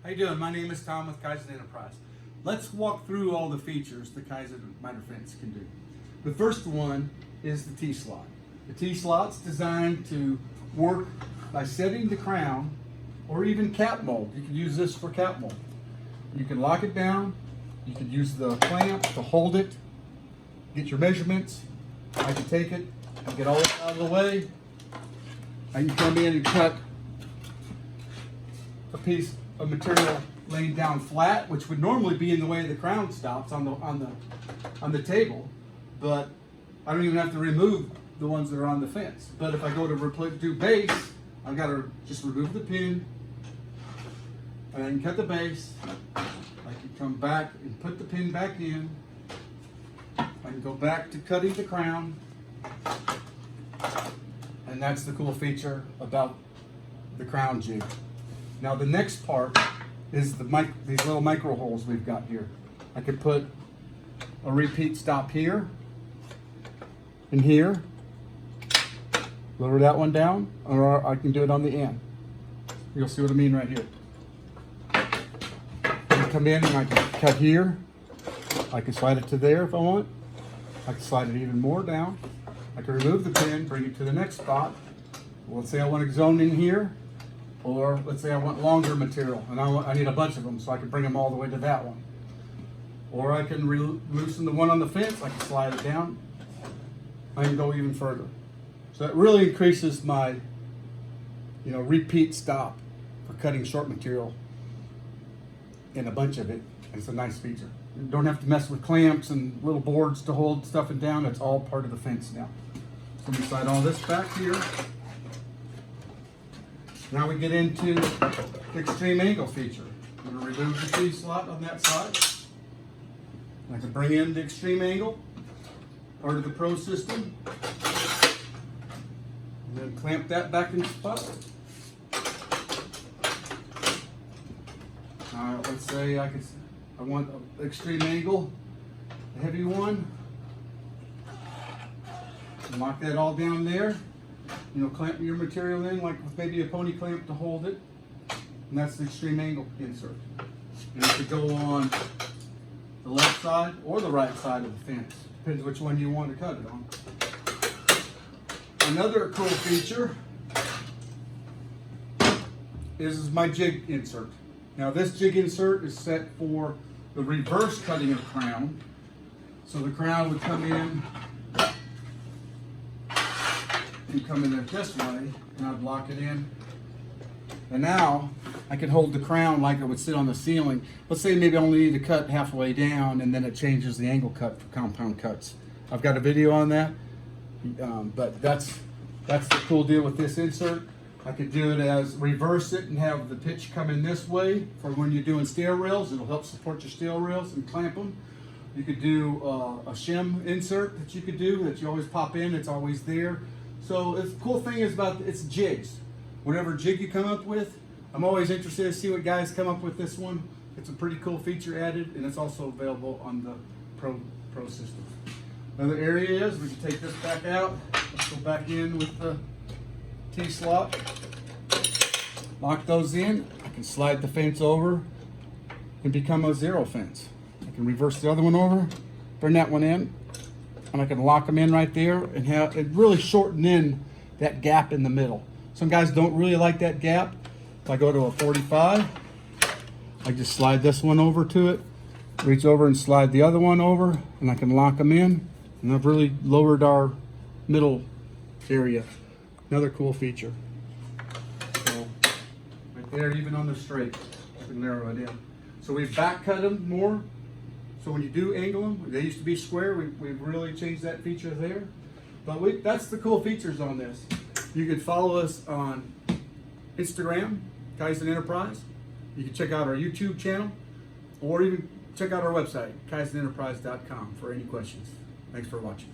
How you doing? My name is Tom with Kizen Enterprise. Let's walk through all the features the Kizen Mitre fence can do. The first one is the Tslot. The Tslot's designed to work by setting the crown or even cap mold. You can use this for cap mold. You can lock it down. You can use the clamp to hold it, get your measurements. I can take it and get all this out of the way. I can come in and cut a piece of material laying down flat, which would normally be in the way the crown stops on the table, but I don't even have to remove the ones that are on the fence. But if I go to do base, I've got to just remove the pin, and I can cut the base. I can come back and put the pin back in. I can go back to cutting the crown, and that's the cool feature about the crown jig. Now the next part is these little micro holes we've got here. I could put a repeat stop here and here, lower that one down, or I can do it on the end. You'll see what I mean right here. I can come in and I can cut here. I can slide it to there if I want. I can slide it even more down. I can remove the pin, bring it to the next spot. Well, let's say I want to zone in here, or let's say I want longer material and I need a bunch of them, so I can bring them all the way to that one. Or I can loosen the one on the fence. I can slide it down. I can go even further. So that really increases my, repeat stop for cutting short material in a bunch of it. It's a nice feature. You don't have to mess with clamps and little boards to hold stuff down. It's all part of the fence now. So we slide all this back here. Now we get into the extreme angle feature. I'm going to remove the Tslot on that side. I can bring in the extreme angle, part of the Pro system, and then clamp that back in spot. Let's say I want an extreme angle, a heavy one. Lock that all down there. Clamp your material in like with maybe a pony clamp to hold it. And that's the extreme angle insert. And it could go on the left side or the right side of the fence. Depends which one you want to cut it on. Another cool feature is my jig insert. Now this jig insert is set for the reverse cutting of crown. So the crown would come in and come in there this way, and I'd lock it in. And now I can hold the crown like it would sit on the ceiling. Let's say maybe I only need to cut halfway down, and then it changes the angle cut for compound cuts. I've got a video on that, but that's the cool deal with this insert. I could do it as reverse it and have the pitch come in this way for when you're doing steel rails. It'll help support your steel rails and clamp them. You could do a shim insert that you could do that you always pop in. It's always there. So the cool thing is it's jigs. Whatever jig you come up with, I'm always interested to see what guys come up with this one. It's a pretty cool feature added, and it's also available on the Pro system. Another area is we can take this back out. Let's go back in with the Tslot. Lock those in. I can slide the fence over and become a zero fence. I can reverse the other one over, bring that one in, and I can lock them in right there and have it really shorten in that gap in the middle. Some guys don't really like that gap. If I go to a 45, I just slide this one over to it, reach over and slide the other one over, and I can lock them in. And I've really lowered our middle area. Another cool feature. So right there, even on the straight, I can narrow it in. So we've back cut them more. So when you do angle them, they used to be square. We've really changed that feature there. But that's the cool features on this. You can follow us on Instagram, Kizen Enterprise. You can check out our YouTube channel, or even check out our website, kizenenterprise.com, for any questions. Thanks for watching.